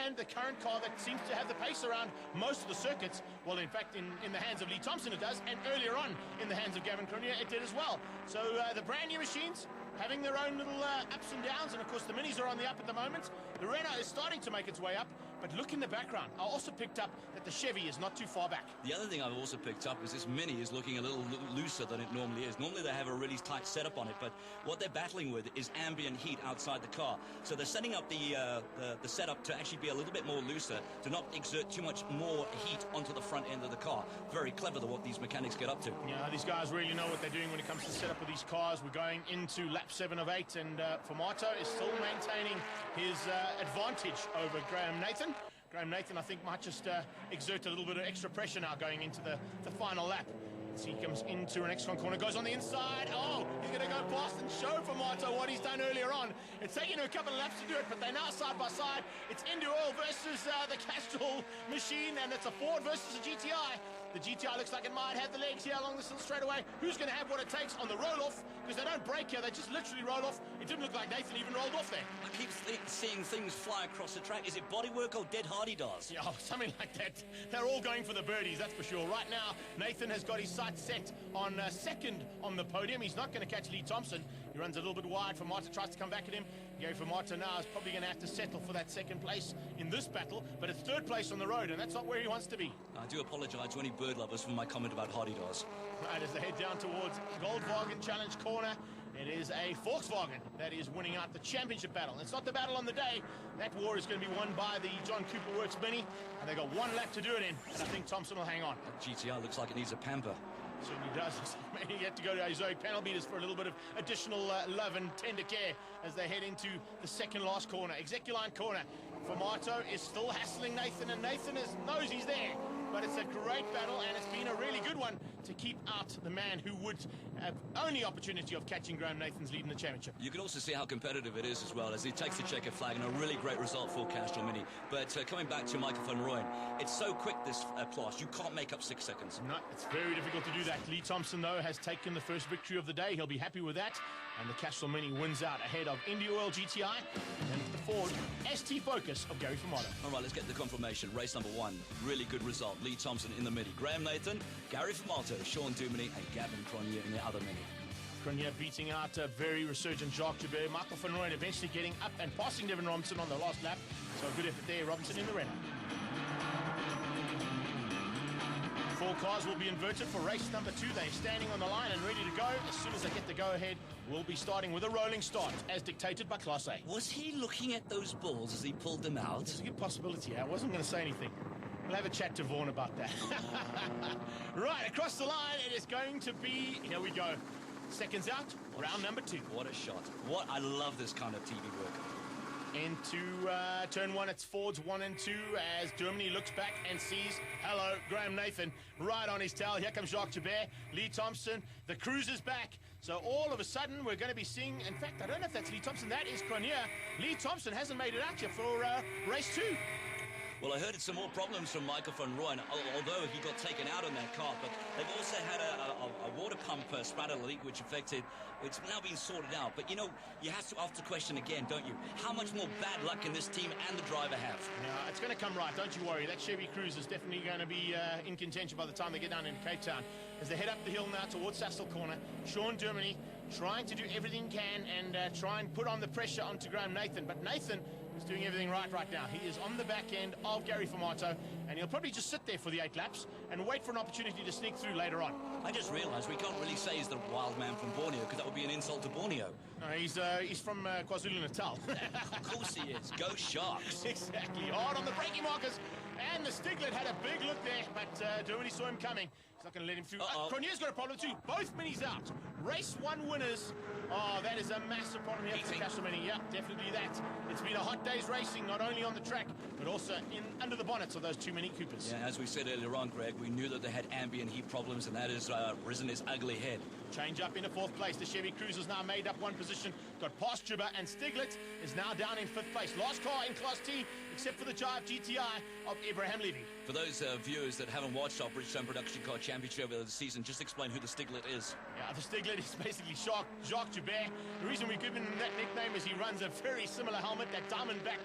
and the current car that seems to have the pace around most of the circuits. Well, in fact, in the hands of Lee Thompson it does, and earlier on in the hands of Gavin Cronier it did as well. So the brand new machines having their own little ups and downs, and of course the Minis are on the up at the moment. The Renault is starting to make its way up, but look in the background. I also picked up that the Chevy is not too far back. The other thing I've also picked up is this Mini is looking a little looser than it normally is. Normally they have a really tight setup on it, but what they're battling with is ambient heat outside the car. So they're setting up the setup to actually be a little bit more looser, to not exert too much more heat onto the front end of the car. Very clever, what these mechanics get up to. Yeah, these guys really know what they're doing when it comes to the setup of these cars. We're going into lap 7 of 8, and Formato is still maintaining his advantage over Graham Nathan. Graham Nathan, I think, might just exert a little bit of extra pressure now going into the final lap. So he comes into an X1 corner, goes on the inside. Oh, he's going to go past and show for Marto what he's done earlier on. It's taken him a couple of laps to do it, but they're now side by side. It's Indy Oil versus the Castrol machine, and it's a Ford versus a GTI. The GTI looks like it might have the legs here along this little straightaway. Who's going to have what it takes on the roll-off? Because they don't break here, they just literally roll off. It didn't look like Nathan even rolled off there. I keep seeing things fly across the track. Is it bodywork or dead hardy does? Yeah, something like that. They're all going for the birdies, that's for sure. Right now, Nathan has got his sights set on second on the podium. He's not going to catch Lee Thompson. He runs a little bit wide for Marta, tries to come back at him. Gary Marta now is probably going to have to settle for that second place in this battle, but it's third place on the road, and that's not where he wants to be. I do apologise to any bird lovers for my comment about hardy does. Right, as they head down towards Goldwagen Challenge Corner, it is a Volkswagen that is winning out the championship battle. It's not the battle on the day. That war is going to be won by the John Cooper Works Mini, and they've got one lap to do it in, and I think Thompson will hang on. That GTI looks like it needs a pamper. Certainly does. Maybe yet to go to Zoic panel beaters for a little bit of additional love and tender care as they head into the second last corner. Execuline corner for Marto is still hassling Nathan, and Nathan knows he's there. But it's a great battle, and it's been a really good one to keep out the man who would have only opportunity of catching Graham Nathan's lead in the championship. You can also see how competitive it is as well, as he takes the checker flag, and a really great result for Castrol Mini. But coming back to Michael van Rooyen, it's so quick, this class, you can't make up 6 seconds. No, it's very difficult to do that. Lee Thompson, though, has taken the first victory of the day. He'll be happy with that. And the Castrol Mini wins out ahead of Indy Oil GTI and the Ford ST Focus of Gary Fumato. All right, let's get the confirmation. Race number 1, really good result. Lee Thompson in the Mini. Graham Nathan, Gary Fumato, Sean Duminy, and Gavin Cronje in the other Mini. Cronje beating out a very resurgent Jacques Joubert. Michael van Rooyen eventually getting up and passing Devin Robinson on the last lap. So a good effort there. Robinson in the runner. 4 cars will be inverted for race number 2. They're standing on the line and ready to go. As soon as they get the go-ahead, we'll be starting with a rolling start, as dictated by Class A. Was he looking at those balls as he pulled them out? There's a good possibility. I wasn't going to say anything. We'll have a chat to Vaughan about that. Right, across the line, it is going to be... Here we go. Seconds out, round number 2. What a shot. I love this kind of TV work. Into turn 1, it's Fords 1 and 2 as Germany looks back and sees, hello, Graham Nathan, right on his tail. Here comes Jacques Joubert, Lee Thompson, the cruiser's back. So all of a sudden, we're going to be seeing, in fact, I don't know if that's Lee Thompson, that is Cronje. Lee Thompson hasn't made it out yet for race 2. Well, I heard some more problems from Michael van Rooyen, although he got taken out on that car. But they've also had a water pump spatter leak, which affected. It's now been sorted out. But, you know, you have to ask the question again, don't you? How much more bad luck can this team and the driver have? Yeah, it's going to come right, don't you worry. That Chevy Cruiser is definitely going to be in contention by the time they get down into Cape Town. As they head up the hill now towards Sassel Corner, Sean Duminy trying to do everything he can and try and put on the pressure onto Graham Nathan. But Nathan is doing everything right now. He is on the back end of Gary Fumato, and he'll probably just sit there for the 8 laps and wait for an opportunity to sneak through later on. I just realised we can't really say he's the wild man from Borneo, because that would be an insult to Borneo. No, he's from KwaZulu-Natal. Of course he is. Go Sharks. Exactly. Hard on the braking markers. And the Stiglet had a big look there, but Duminy saw him coming. He's not going to let him through. Cronje's got a problem too. Both Minis out. Race 1 winners. Oh, that is a massive problem here for the Castrol Mini. Yeah, definitely that. It's been a hot day's racing, not only on the track, but also under the bonnets of those 2 Mini Coopers. Yeah, as we said earlier on, Greg, we knew that they had ambient heat problems, and that has risen its ugly head. Change up into 4th place. The Chevy Cruiser's now made up 1 position. Got past Juba, and Stiglet is now down in 5th place. Last car in Class T, except for the Jive GTI of Abraham Levy. For those viewers that haven't watched our Bridgestone Production Car Championship over the season, just explain who the Stiglet is. Yeah, the Stiglet is basically Jacques Joubert. The reason we've given him that nickname is he runs a very similar helmet, that diamondback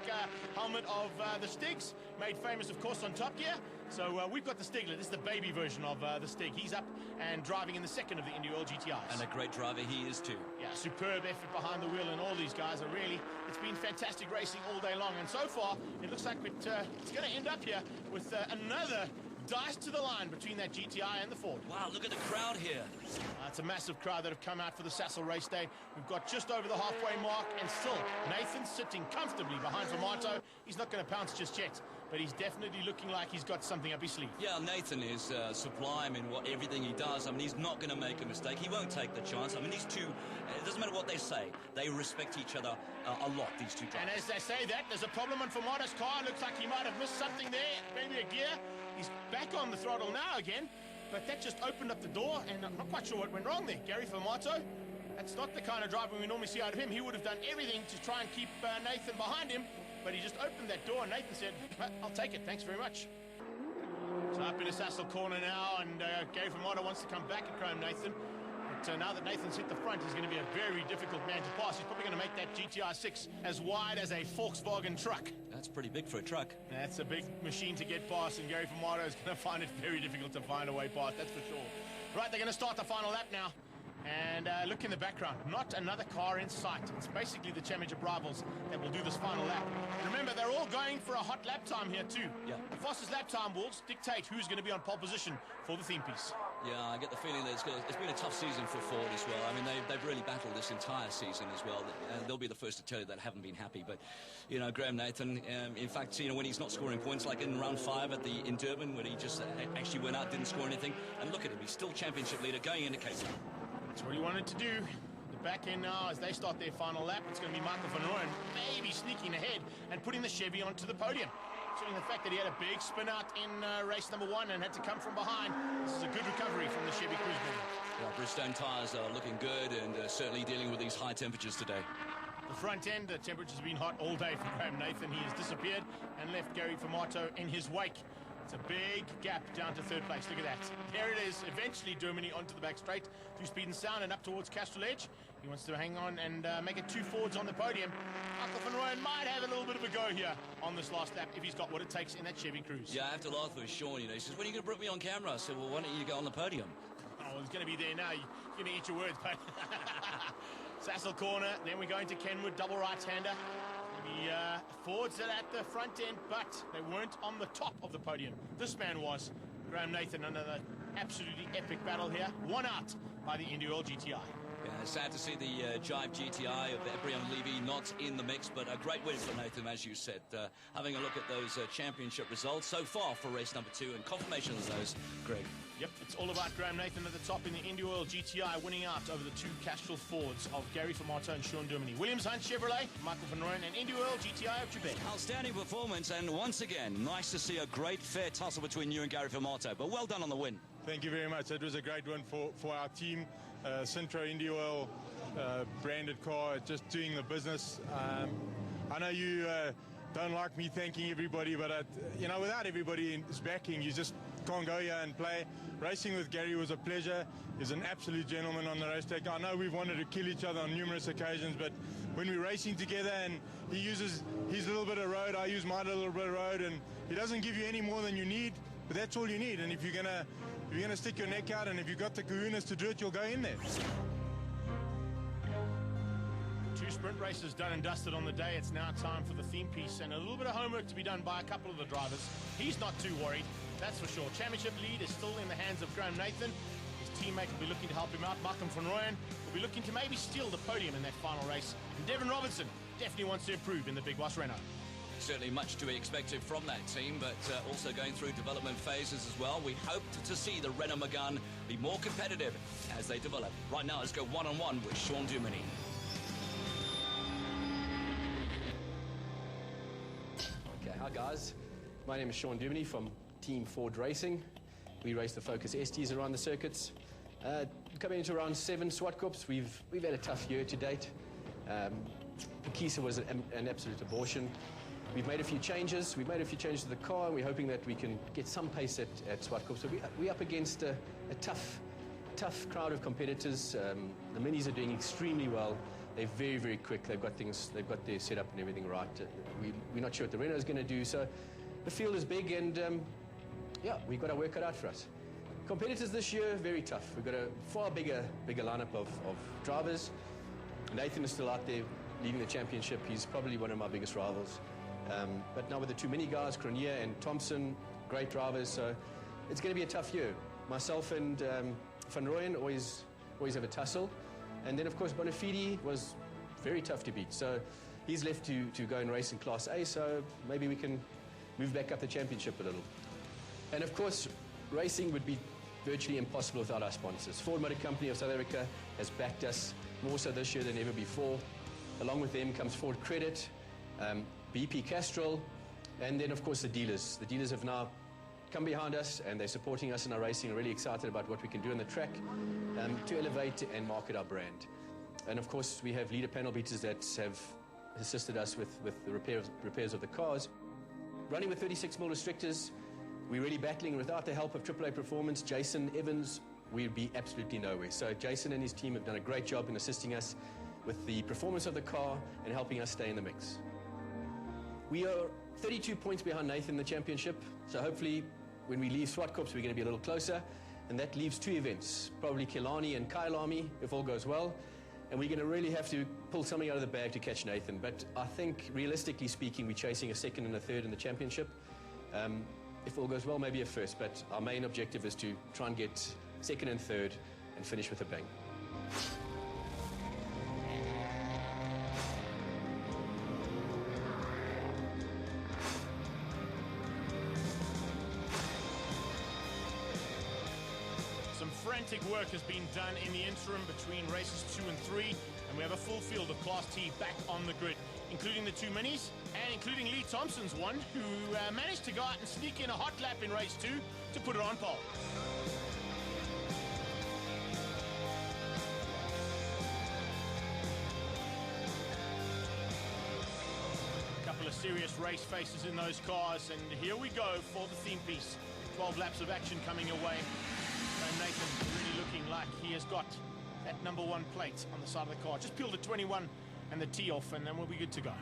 helmet of the Stigs, made famous, of course, on Top Gear. So we've got the Stiglet. This is the baby version of the Stig. He's up and driving in the 2nd of the Indy Oil GTIs. And a great driver he is too. Yeah, superb effort behind the wheel, and all these guys are really, it's been fantastic racing all day long. And so far, it looks like it's going to end up here with another dice to the line between that GTI and the Ford. Wow, look at the crowd here. It's a massive crowd that have come out for the Sassel race day. We've got just over the halfway mark, and still Nathan's sitting comfortably behind Fumato. He's not going to pounce just yet. but he's definitely looking like he's got something up his sleeve. Yeah, Nathan is sublime in everything he does. I mean, he's not going to make a mistake. He won't take the chance. I mean, these two, it doesn't matter what they say, they respect each other a lot, these two drivers. And as they say that, there's a problem on Famato's car. Looks like he might have missed something there, maybe a gear. He's back on the throttle now again, but that just opened up the door, and I'm not quite sure what went wrong there. Gary Famato, that's not the kind of driver we normally see out of him. He would have done everything to try and keep Nathan behind him, but he just opened that door, and Nathan said, I'll take it, thanks very much. So up in a Sassel corner now, and Gary Famato wants to come back at Graham Nathan. But now that Nathan's hit the front, he's going to be a very difficult man to pass. He's probably going to make that GTI 6 as wide as a Volkswagen truck. That's pretty big for a truck. That's a big machine to get past, and Gary Famato is going to find it very difficult to find a way past, that's for sure. Right, they're going to start the final lap now. And look in the background, not another car in sight. It's basically the championship rivals that will do this final lap. And remember, they're all going for a hot lap time here too. Yeah. The fastest lap time will dictate who's going to be on pole position for the theme piece. Yeah, I get the feeling that it's been a tough season for Ford as well. I mean, they've really battled this entire season as well. They'll be the first to tell you that haven't been happy. But, you know, Graham Nathan, in fact, you know, when he's not scoring points, like in round 5 in Durban, when he just actually went out, didn't score anything. And look at him, he's still championship leader going into Cape Town. That's what he wanted to do. The back end now, as they start their final lap, it's going to be Michael van Rooyen maybe sneaking ahead and putting the Chevy onto the podium. Considering the fact that he had a big spin out in race number 1 and had to come from behind, this is a good recovery from the Chevy Cruise Board. Yeah, Bridgestone tyres are looking good and certainly dealing with these high temperatures today. The front end, the temperature's been hot all day for Graham Nathan. He has disappeared and left Gary Famato in his wake. It's a big gap down to 3rd place. Look at that. There it is. Eventually, Germany onto the back straight through Speed and Sound and up towards Castrol Edge. He wants to hang on and make it 2 Fords on the podium. Michael van Rooyen might have a little bit of a go here on this last lap if he's got what it takes in that Chevy Cruise. Yeah, I have to laugh with Sean. You know, he says, "When are you going to put me on camera?" I said, "Well, why don't you go on the podium?" Oh, he's going to be there now. You're going to eat your words, but Sassel corner. Then we go into Kenwood, double right-hander. The Fords are at the front end, but they weren't on the top of the podium. This man was. Graham Nathan under the absolutely epic battle here. One out by the Indy Oil GTI. Yeah, sad to see the Jive GTI of Brian Levy not in the mix, but a great win for Nathan, as you said. Having a look at those championship results so far for race number 2 and confirmation of those, Greg. Yep, it's all about Graham Nathan at the top in the Indy Oil GTI, winning out over the 2 Castrol Fords of Gary Famato and Sean Dermody. Williams Hunt Chevrolet, Michael van Rooyen, and Indy Oil GTI of Quebec. Outstanding performance, and once again, nice to see a great fair tussle between you and Gary Famato, but well done on the win. Thank you very much. It was a great win for our team. Centro Indy Oil branded car, just doing the business. I know you don't like me thanking everybody, but you know, without everybody's backing, you just can't go here and play. Racing with Gary was a pleasure. He's an absolute gentleman on the racetrack. I know we've wanted to kill each other on numerous occasions, but when we're racing together and he uses his little bit of road, I use my little bit of road, and he doesn't give you any more than you need, but that's all you need. And if you're gonna stick your neck out, and if you've got the kahunas to do it, you'll go in there. 2 sprint races done and dusted on the day. It's now time for the theme piece and a little bit of homework to be done by a couple of the drivers. He's not too worried, that's for sure. Championship lead is still in the hands of Graham Nathan. His teammate will be looking to help him out. Malcolm van Rooyen will be looking to maybe steal the podium in that final race. And Devin Robertson definitely wants to improve in the Big Boss Renault. Certainly much to be expected from that team, but also going through development phases as well. We hoped to see the Renault Megane be more competitive as they develop. Right now, let's go one-on-one with Sean Duminy. Okay, hi guys. My name is Sean Duminy from Team Ford Racing. We race the Focus STs around the circuits. Coming into round 7 Zwartkops, we've had a tough year to date. Kisa was an absolute abortion. We've made a few changes. We've made a few changes to the car, and we're hoping that we can get some pace at Zwartkops. So we're up against a tough crowd of competitors. The minis are doing extremely well. They're very, very quick. They've got their setup and everything right. We're not sure what the Renault is going to do. So the field is big, and yeah, we've got to work it out for us. Competitors this year, very tough. We've got a far bigger lineup of drivers. Nathan is still out there leading the championship. He's probably one of my biggest rivals. But now with the 2 mini guys, Cronier and Thompson, great drivers. So it's going to be a tough year. Myself and Van Rooyen always have a tussle. And then, of course, Bonafide was very tough to beat. So he's left to go and race in Class A, so maybe we can move back up the championship a little. And of course, racing would be virtually impossible without our sponsors. Ford Motor Company of South Africa has backed us more so this year than ever before. Along with them comes Ford Credit, BP Castrol, and then of course the dealers. The dealers have now come behind us and they're supporting us in our racing. We're really excited about what we can do on the track to elevate and market our brand. And of course we have leader panel beaters that have assisted us with the repairs of the cars. Running with 36mm restrictors, we're really battling. Without the help of AAA Performance, Jason Evans, we'd be absolutely nowhere. So Jason and his team have done a great job in assisting us with the performance of the car and helping us stay in the mix. We are 32 points behind Nathan in the championship, so hopefully when we leave Zwartkops we're going to be a little closer, and that leaves 2 events, probably Killarney and Kyalami if all goes well, and we're going to really have to pull something out of the bag to catch Nathan. But I think realistically speaking we're chasing a second and a third in the championship. If all goes well, maybe a first, but our main objective is to try and get second and third and finish with a bang. Some frantic work has been done in the interim between races 2 and 3, and we have a full field of Class T back on the grid, including the 2 minis, and including Lee Thompson's one, who managed to go out and sneak in a hot lap in race 2 to put it on pole. A couple of serious race faces in those cars, and here we go for the theme piece. 12 laps of action coming your way. And Nathan really looking like he has got that #1 plate on the side of the car. Just peel the 21 and the T off, and then we'll be good to go.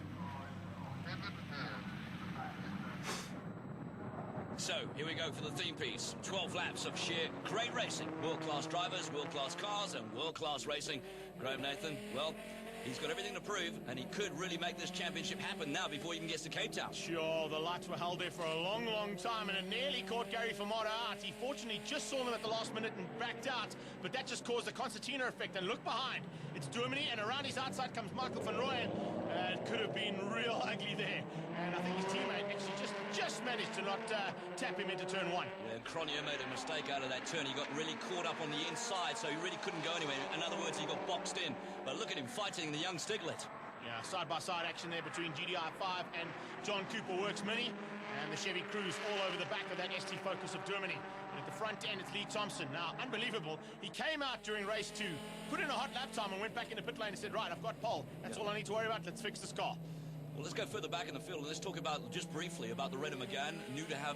So, here we go for the theme piece. 12 laps of sheer great racing. World-class drivers, world-class cars, and world-class racing. Graham Nathan, well, he's got everything to prove, and he could really make this championship happen now before he even gets to Cape Town. Sure, the lights were held there for a long, long time, and it nearly caught Gary Famara out. He fortunately just saw them at the last minute and backed out, but that just caused the concertina effect. And look behind, it's Germany, and around his outside comes Michael van Rooyen. It could have been real ugly there, and I think his teammate actually just managed to not tap him into turn 1. Yeah, Cronier made a mistake out of that turn. He got really caught up on the inside, so he really couldn't go anywhere. In other words, he got boxed in. But look at him fighting the young Stiglet. Yeah, side-by-side action there between GDI 5 and John Cooper Works Mini, and the Chevy Cruze all over the back of that ST Focus of Germany. And at the front end, it's Lee Thompson. Now, unbelievable. He came out during race 2, put in a hot lap time, and went back into pit lane and said, right, I've got pole. That's all I need to worry about. Let's fix this car. Well, let's go further back in the field and let's talk about, just briefly, about the Renault Megane. New to have,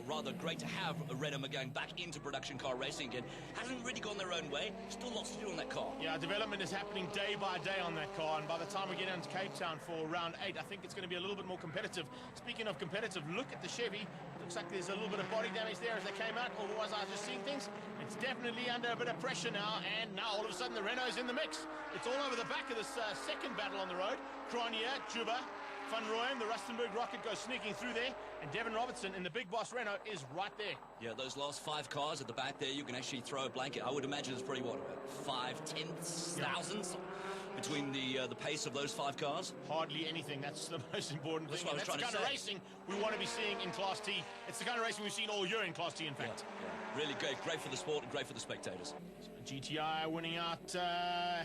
rather great to have a Renault Megane back into production car racing again. Hasn't really gone their own way. Still lots to do on that car. Yeah, development is happening day by day on that car, and by the time we get into Cape Town for round 8, I think it's going to be a little bit more competitive. Speaking of competitive, look at the Chevy. Looks like there's a little bit of body damage there as they came out, or was I just seeing things? It's definitely under a bit of pressure now, and now all of a sudden the Renault's in the mix. It's all over the back of this second battle on the road. Cronier, Juba, Van Rooyen, the Rustenburg Rocket goes sneaking through there, and Devin Robertson in the big boss Renault is right there. Yeah, those last 5 cars at the back there, you can actually throw a blanket. I would imagine it's probably, what, about 5/10,000 between the pace of those 5 cars? Hardly anything. That's the most important thing. That's the kind of racing we want to be seeing in Class T. It's the kind of racing we've seen all year in Class T, in fact. Yeah. Really great for the sport and great for the spectators. So GTI winning out,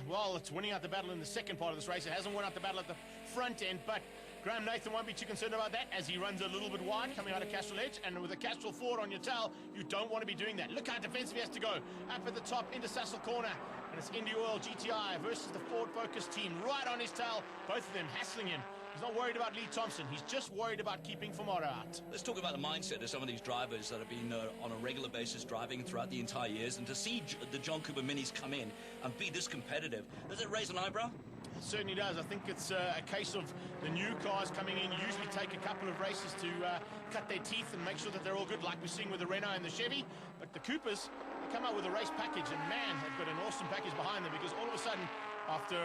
well, it's winning out the battle in the second part of this race. It hasn't won out the battle at the front end, but Graham Nathan won't be too concerned about that as he runs a little bit wide coming out of Castrol Edge, and with a Castrol Ford on your tail, you don't want to be doing that. Look how defensive he has to go. Up at the top into Sassel Corner, and it's Indy Oil GTI versus the Ford Focus team right on his tail, both of them hassling him. He's not worried about Lee Thompson. He's just worried about keeping Famara out. Let's talk about the mindset of some of these drivers that have been on a regular basis driving throughout the entire years, and to see the John Cooper Minis come in and be this competitive, does it raise an eyebrow? It certainly does. I think it's a case of the new cars coming in usually take a couple of races to cut their teeth and make sure that they're all good, like we're seeing with the Renault and the Chevy. But the Coopers, they come out with a race package, and man, they've got an awesome package behind them, because all of a sudden, after,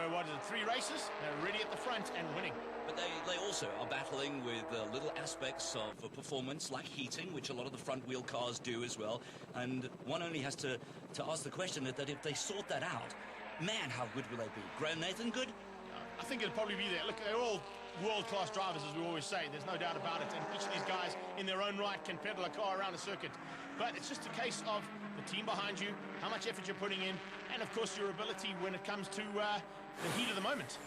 3 races, they're really at the front and winning. But they also are battling with little aspects of performance, like heating, which a lot of the front-wheel cars do as well. And one only has to ask the question that if they sort that out, man, how good will they be? Graham Nathan, good? I think it'll probably be there. Look, they're all world-class drivers, as we always say. There's no doubt about it. And each of these guys, in their own right, can pedal a car around a circuit. But it's just a case of the team behind you, how much effort you're putting in, and, of course, your ability when it comes to the heat of the moment.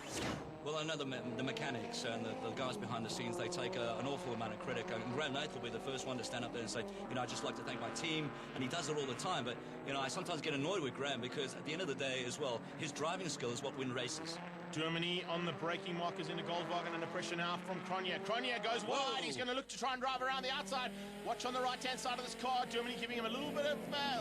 Well, I know the mechanics and the guys behind the scenes, they take an awful amount of credit. And Graham Nath will be the first one to stand up there and say, you know, I'd just like to thank my team, and he does it all the time. But, you know, I sometimes get annoyed with Graham because at the end of the day as well, his driving skill is what wins races. Germany on the braking markers in the Goldwagen, under pressure now from Cronje. Cronje goes wide. He's going to look to try and drive around the outside. Watch on the right-hand side of this car. Germany giving him a little bit of,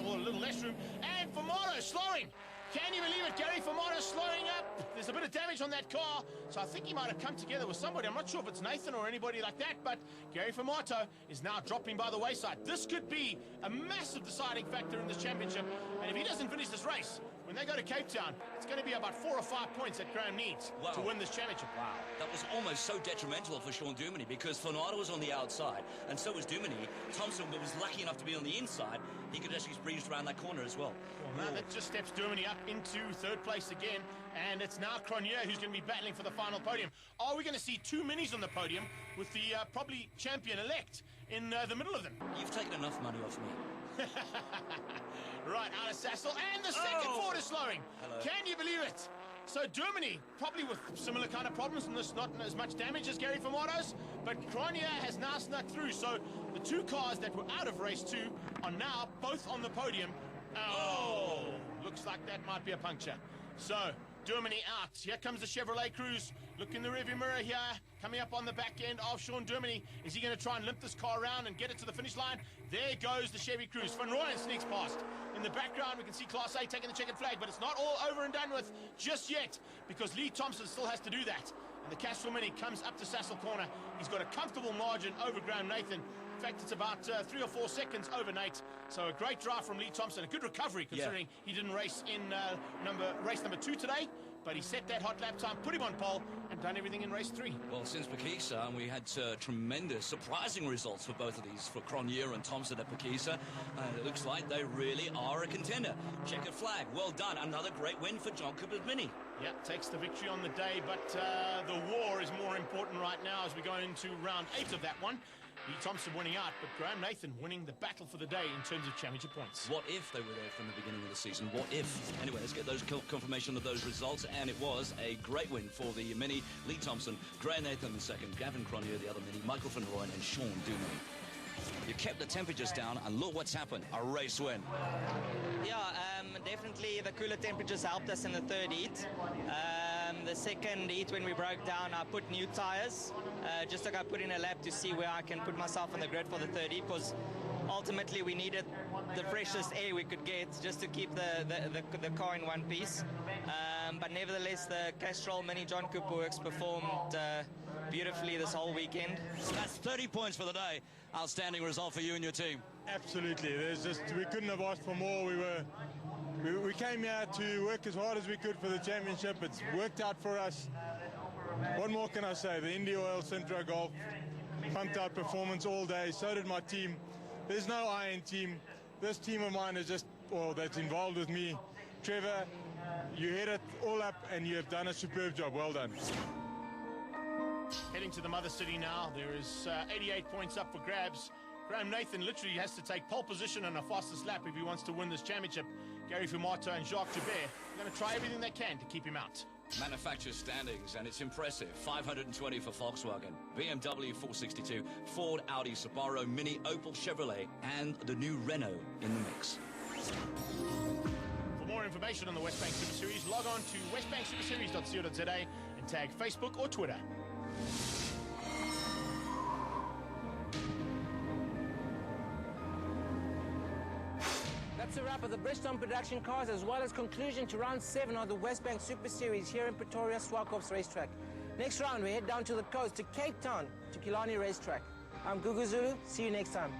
or a little less room. And Formato slowing. Can you believe it? Gary Formato slowing up. There's a bit of damage on that car, so I think he might have come together with somebody. I'm not sure if it's Nathan or anybody like that, but Gary Formato is now dropping by the wayside. This could be a massive deciding factor in this championship, and if he doesn't finish this race, when they go to Cape Town, it's going to be about 4 or 5 points that Graham needs to win this championship. Wow. That was almost so detrimental for Sean Duminy because Formato was on the outside, and so was Duminy. Thompson was lucky enough to be on the inside. He could actually breeze around that corner as well. Well, now that just steps Duminy up into third place again, and it's now Cronje who's going to be battling for the final podium. Are we going to see 2 minis on the podium with the probably champion-elect in the middle of them? You've taken enough money off me. Right, out of Sassel, and the second Ford is slowing. Hello. Can you believe it? So Germany, probably with similar kind of problems, and this not as much damage as Gary Formato's, but Cronje has now snuck through. So the 2 cars that were out of race 2 are now both on the podium. Oh, looks like that might be a puncture. So Germany out. Here comes the Chevrolet Cruze. Look in the rearview mirror here. Coming up on the back end of Sean Duminy. Is he going to try and limp this car around and get it to the finish line? There goes the Chevy Cruze. Van Rooyen sneaks past. In the background, we can see Class A taking the checkered flag, but it's not all over and done with just yet because Lee Thompson still has to do that. And the Castrol Mini comes up to Sassel Corner. He's got a comfortable margin over Graham Nathan. In fact, it's about 3 or 4 seconds over Nate. So a great drive from Lee Thompson. A good recovery considering he didn't race in race number 2 today. But he set that hot lap time, put him on pole, and done everything in race 3. Well, since Pakisa, we had tremendous, surprising results for both of these, for Cronje and Thompson at Pakisa. And it looks like they really are a contender. Checkered flag, well done. Another great win for Zwartkops Mini. Yeah, takes the victory on the day, but the war is more important right now as we go into round 8 of that one. Lee Thompson winning out, but Graham Nathan winning the battle for the day in terms of championship points. What if they were there from the beginning of the season? What if? Anyway, let's get those confirmation of those results, and it was a great win for the Mini. Lee Thompson, Graham Nathan the second, Gavin Cronje the other Mini, Michael Van Rooyen and Sean Duminy. You kept the temperatures down, and look what's happened. A race win. Yeah, definitely the cooler temperatures helped us in the third heat. The second heat, when we broke down, I put new tires, just like I put in a lap to see where I can put myself on the grid for the third heat, because ultimately we needed the freshest air we could get just to keep the car in one piece. But nevertheless, the Castrol Mini Zwartkops Works performed beautifully this whole weekend. That's 30 points for the day. Outstanding result for you and your team. Absolutely. We couldn't have asked for more. We came here to work as hard as we could for the championship. It's worked out for us. What more can I say? The Indy Oil Centro Golf pumped out performance all day. So did my team. There's no iron team. This team of mine is just, well, that's involved with me. Trevor, you hit it all up and you have done a superb job. Well done. Heading to the mother city now. There is 88 points up for grabs. Graham Nathan literally has to take pole position and a fastest lap if he wants to win this championship. Gary Formato and Jacques Joubert are going to try everything they can to keep him out. Manufacturer standings, and it's impressive. 520 for Volkswagen, BMW 462, Ford, Audi, Subaru, Mini, Opel, Chevrolet, and the new Renault in the mix. For more information on the Westbank Super Series, log on to westbanksuperseries.co.za and tag Facebook or Twitter. That's a wrap of the Bridgestone production cars, as well as conclusion to round 7 of the Westbank Super Series here in Pretoria Zwartkops Racetrack. Next round, we head down to the coast to Cape Town to Killarney Racetrack. I'm Gugu Zulu. See you next time.